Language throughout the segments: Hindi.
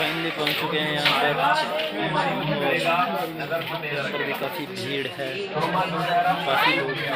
फाइनली पहुंच चुके हैं यहाँ पर। यहाँ पर भी काफ़ी भीड़ है, काफ़ी लोग हैं।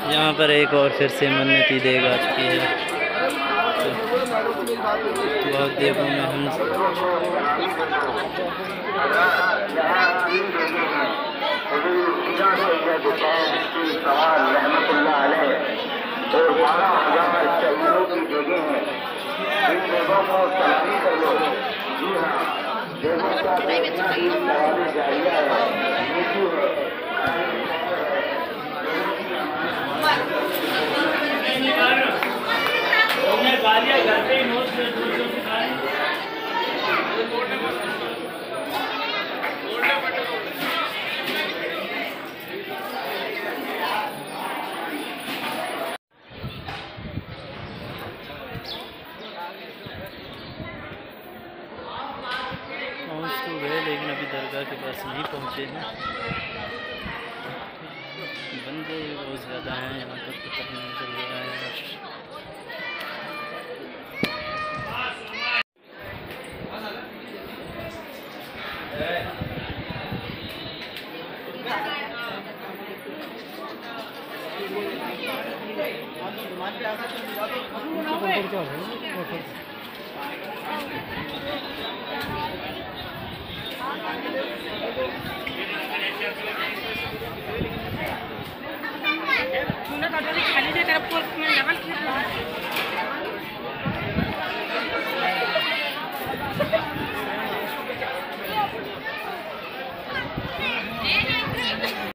यहाँ पर एक और फिर से मन्नती देग आ चुकी है। बहुत देवों में हम गालियाँ घर पे ही नोट से पहुँच तो गए, लेकिन अभी दरगाह के पास नहीं पहुँचे हैं। बंदे बहुत ज़्यादा हैं यहाँ पर, पता नहीं चल रहा है।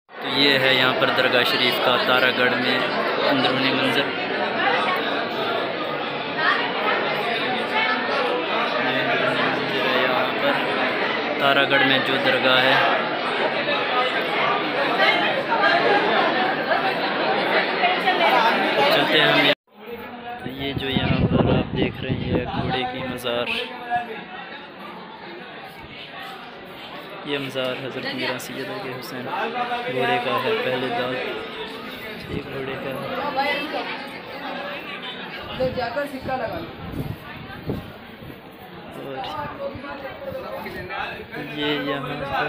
तो ये है यहाँ पर दरगाह शरीफ का तारागढ़ में अंदरूनी मंजर। यहाँ पर तारागढ़ में जो दरगाह है, चलते हैं हम। तो ये जो यहाँ पर आप देख रहे हैं घोड़े की मज़ार, ये मज़ार हज़रत मीरा सैयदा के हुसैन घोड़े का है। पहले दाद एक घोड़े का है। जाकर सिक्का लगा। और ये यहाँ पर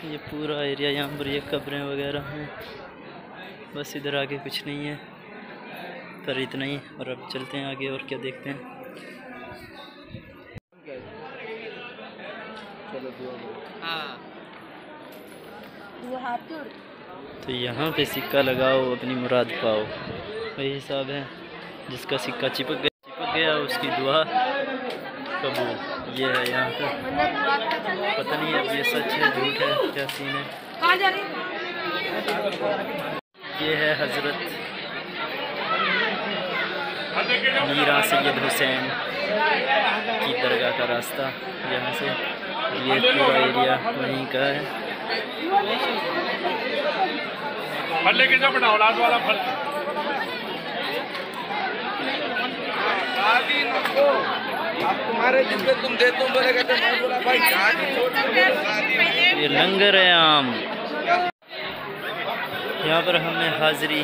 ये पूरा एरिया, यहाँ पर ये कब्रें वगैरह हैं। बस इधर आगे कुछ नहीं है, पर इतना ही। और अब चलते हैं आगे और क्या देखते हैं। तो यहाँ पे सिक्का लगाओ, अपनी मुराद पाओ, वही हिसाब है। जिसका सिक्का चिपक गया उसकी दुआ कबूल। ये है यहाँ पर, पता नहीं अब ये सच है झूठ है, क्या सीन है। ये है हज़रत मीरा सैयद हुसैन की दरगाह का रास्ता। यहाँ से ये पूरा एरिया वहीं का है। फल लेके जाओ बेटा, औलाद वाला फल। तुम्हारे जिसपे तुम देते हो बोलेगा तो मैं बोला भाई ये लंगर है आम। यहाँ पर हमने हाज़िरी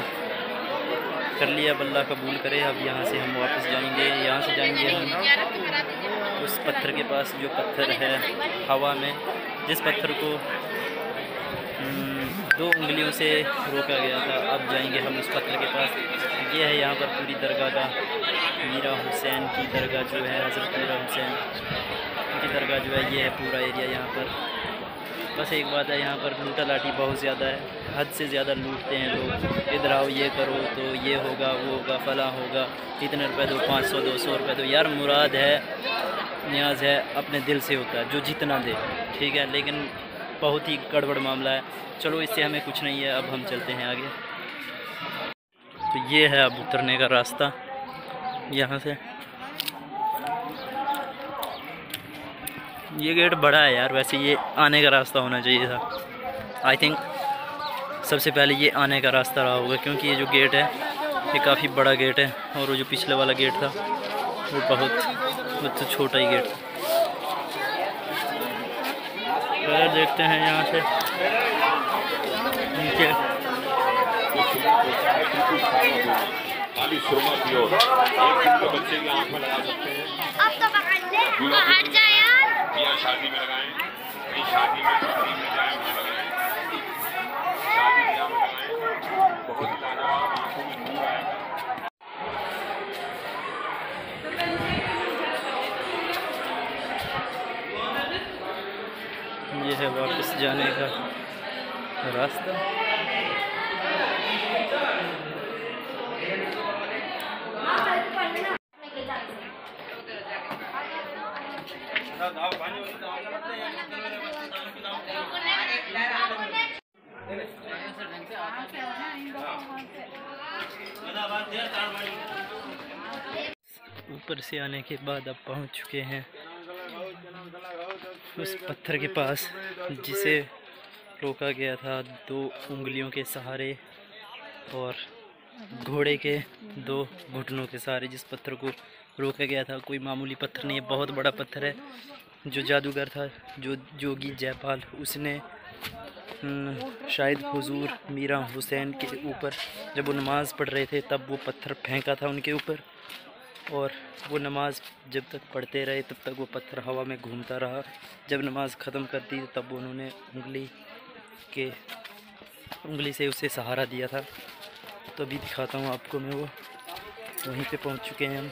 कर लिया, अल्लाह कबूल करे। अब यहाँ से हम वापस जाएंगे। यहाँ से जाएंगे हम उस पत्थर के पास, जो पत्थर है हवा में, जिस पत्थर को 2 उंगलियों से रोका गया था। अब जाएंगे हम उस पत्थर के पास। ये है यहाँ पर पूरी दरगाह का, मीरा हुसैन की दरगाह जो है, हज़रत मीरा हुसैन की दरगाह जो है, ये है पूरा एरिया यहाँ पर। बस एक बात है, यहाँ पर लूटा लाटी बहुत ज़्यादा है, हद से ज़्यादा लूटते हैं लोग। इधर आओ ये करो तो ये होगा वो होगा फला होगा, इतने रुपए दो, 500 200 रुपये दो। यार मुराद है, न्याज है, अपने दिल से होता है, जो जितना दे ठीक है, लेकिन बहुत ही गड़बड़ मामला है। चलो इससे हमें कुछ नहीं है, अब हम चलते हैं आगे। तो ये है अब उतरने का रास्ता यहाँ से। ये गेट बड़ा है यार, वैसे ये आने का रास्ता होना चाहिए था। आई थिंक सबसे पहले ये आने का रास्ता रहा होगा, क्योंकि ये जो गेट है ये काफ़ी बड़ा गेट है, और वो जो पिछले वाला गेट था वो बहुत छोटा ही गेट था। तो देखते हैं यहाँ से नीचे। खाली सुरमा पियो, एक दिन के बच्चे की आँख में लगा सकते हैं। अब तो पकड़ ले, हट जा यार। या शादी में लगाएं, कहीं शादी में जाएं वहाँ लगाएं, शादी ब्याह में लगाएं, बहुत ज़्यादा आँखों में धूल आएगा। ये है वापस जाने का रास्ता। ऊपर से आने के बाद अब पहुंच चुके हैं उस पत्थर के पास जिसे रोका गया था 2 उंगलियों के सहारे और घोड़े के 2 घुटनों के सहारे। जिस पत्थर को रोका गया था कोई मामूली पत्थर नहीं है, बहुत बड़ा पत्थर है। जो जादूगर था, जो जोगी जयपाल, उसने शायद हुजूर मीरा हुसैन के ऊपर जब वो नमाज़ पढ़ रहे थे तब वो पत्थर फेंका था उनके ऊपर, और वो नमाज़ जब तक पढ़ते रहे तब तक वो पत्थर हवा में घूमता रहा। जब नमाज़ ख़त्म कर दी तब उन्होंने उंगली से उसे सहारा दिया था। तो अभी दिखाता हूँ आपको मैं, वो वहीं पे पहुँच चुके हैं हम।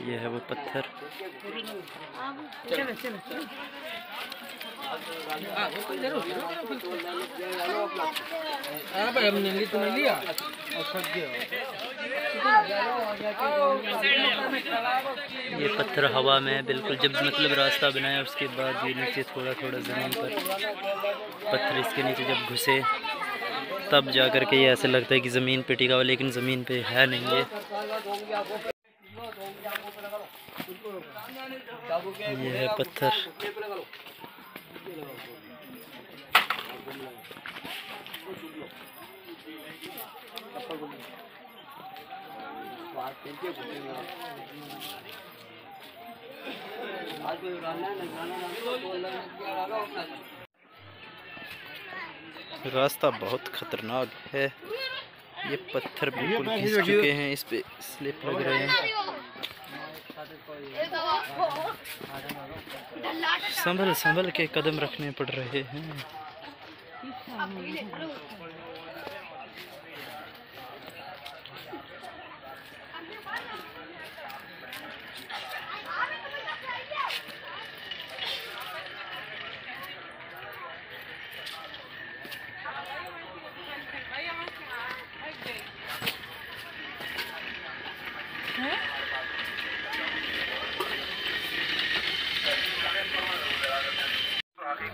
ये है वो पत्थर। ये पत्थर हवा में बिल्कुल जब मतलब रास्ता बनाया उसके बाद ये नीचे थोड़ा थोड़ा ज़मीन पर पत्थर इसके नीचे जब घुसे तब जा कर के ये ऐसे लगता है कि ज़मीन पे टिका हुआ, लेकिन ज़मीन पे है नहीं। ये है पत्थर। रास्ता बहुत खतरनाक है, ये पत्थर बिल्कुल घिस चुके हैं, इस पे स्लिप लग रहे हैं। संभल संभल के कदम रखने पड़ रहे हैं।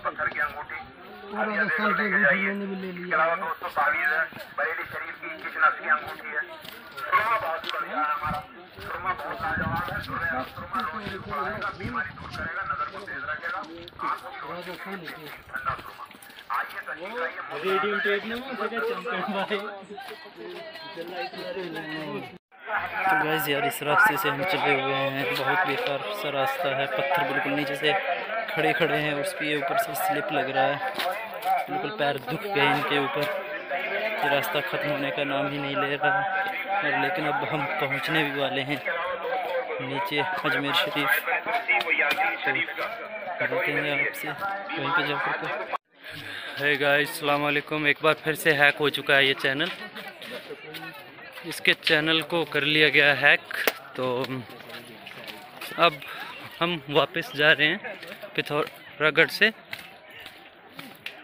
पत्थर की अंगूठी मैंने भी ले लिया। 222 है, बरेली शरीफ की किचनस की अंगूठी है। सुरमा बहुत बढ़िया है हमारा, सुरमा बहुत लाजवाब है। सुरमा रोशनी ऊपर आएगा, बीमारी दूर करेगा, नजर को तेज रखेगा, आंखों की रोशनी, ठंडा सुरमा। आइए तो गाइस यार इस रास्ते से हम चले हुए हैं, बहुत बेकार सा रास्ता है, पत्थर बिल्कुल नीचे से खड़े खड़े हैं, उस पे ऊपर से स्लिप लग रहा है, बिल्कुल पैर दुख गए इनके ऊपर। ये रास्ता ख़त्म होने का नाम ही नहीं ले रहा और लेकिन अब हम पहुंचने भी वाले हैं नीचे अजमेर शरीफ। तो मिलते हैं आपसे वहीं पे जाकर के। है गाइस, अस्सलाम वालेकुम। एक बार फिर से हैक हो चुका है ये चैनल, इसके चैनल को कर लिया गया हैक। तो अब हम वापस जा रहे हैं पिथौरागढ़ से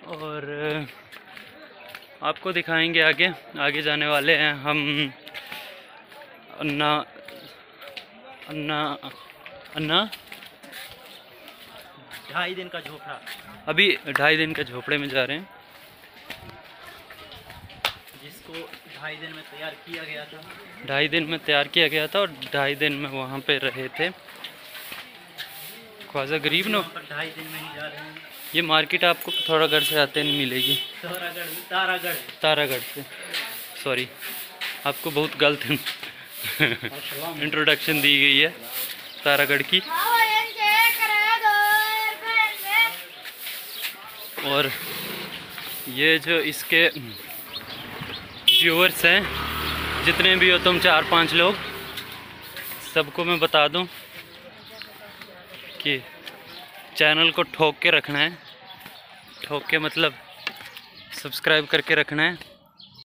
और आपको दिखाएंगे आगे जाने वाले हैं हम। अन्ना 2.5 दिन का झोपड़ा, अभी 2.5 दिन के झोपड़े में जा रहे हैं, जिसको 2.5 दिन में तैयार किया गया था। 2.5 दिन में तैयार किया गया था और 2.5 दिन में वहाँ पे रहे थे। ख्वाजा गरीब नो 2.5 दिन में ही जा रहे हैं। ये मार्केट आपको पिथौरागढ़ से आते नहीं मिलेगी, तारागढ़ से। सॉरी, आपको बहुत गलत इंट्रोडक्शन दी गई है तारागढ़ की। और ये जो इसके व्यूअर्स हैं, जितने भी हो तुम 4-5 लोग, सबको मैं बता दूं कि चैनल को ठोक के रखना है। ठोक के मतलब सब्सक्राइब करके रखना है।